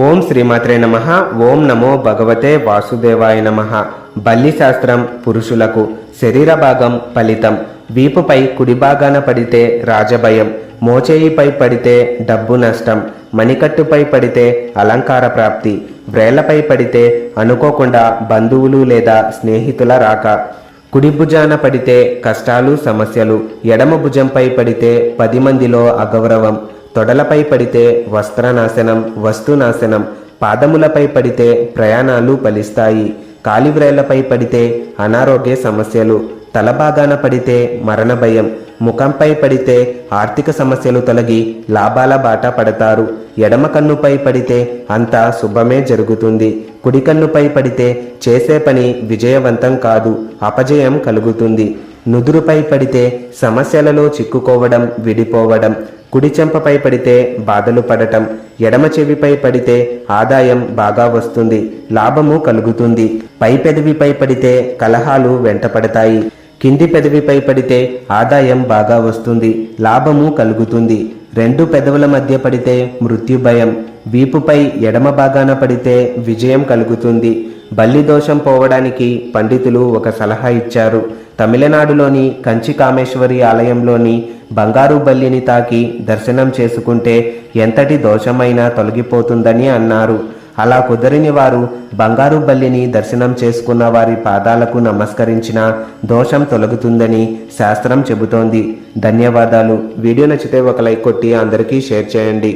ఓం శ్రీమాత్రే నమః. ఓం నమో భగవతే వాసుదేవాయ నమః. బల్లి శాస్త్రం పురుషులకు. శరీర భాగం ఫలితం. వీపుపై కుడి భాగాన పడితే రాజభయం, మోచేయిపై పడితే డబ్బు నష్టం, మణికట్టుపై పడితే అలంకార ప్రాప్తి, వ్రేళ్లపై పడితే అనుకోకుండా బంధువులు లేదా స్నేహితుల రాక, కుడి భుజాన పడితే కష్టాలు సమస్యలు, ఎడమ భుజంపై పడితే 10 మందిలో అగౌరవం, తొడలపై పడితే వస్త్రనాశనం వస్తునాశనం, పాదములపై పడితే ప్రయాణాలు ఫలిస్తాయి, కాలివ్రేళ్లపై పడితే అనారోగ్య సమస్యలు, తలభాగాన పడితే మరణ భయం, ముఖంపై పడితే ఆర్థిక సమస్యలు తొలగి లాభాల బాట పడతారు, ఎడమ కన్నుపై పడితే అంతా శుభమే జరుగుతుంది, కుడి కన్నుపై పడితే చేసే పని విజయవంతం కాదు, అపజయం కలుగుతుంది, నుదురుపై పడితే సమస్యలలో చిక్కుకోవడం విడిపోవడం, కుడి చెంపపై పడితే బాధలు పడటం, ఎడమ చెవిపై పడితే ఆదాయం బాగా వస్తుంది, లాభము కలుగుతుంది, పై పెదవిపై పడితే కలహాలు వెంటపడతాయి, కింది పెదవిపై పడితే ఆదాయం బాగా వస్తుంది, లాభము కలుగుతుంది, 2 పెదవుల మధ్య పడితే మృత్యు భయం, వీపుపై ఎడమ భాగాన పడితే విజయం కలుగుతుంది. బల్లి దోషం పోవడానికి పండితులు ఒక సలహా ఇచ్చారు. తమిళనాడులోని కంచి కామేశ్వరి ఆలయంలోని బంగారు బల్లిని తాకి దర్శనం చేసుకుంటే ఎంతటి దోషమైనా తొలగిపోతుందని అన్నారు. అలా కుదరని వారు బంగారు బల్లిని దర్శనం చేసుకున్న వారి పాదాలకు నమస్కరించిన దోషం తొలగుతుందని శాస్త్రం చెబుతోంది. ధన్యవాదాలు. వీడియో నచ్చితే ఒక లైక్ కొట్టి అందరికీ షేర్ చేయండి.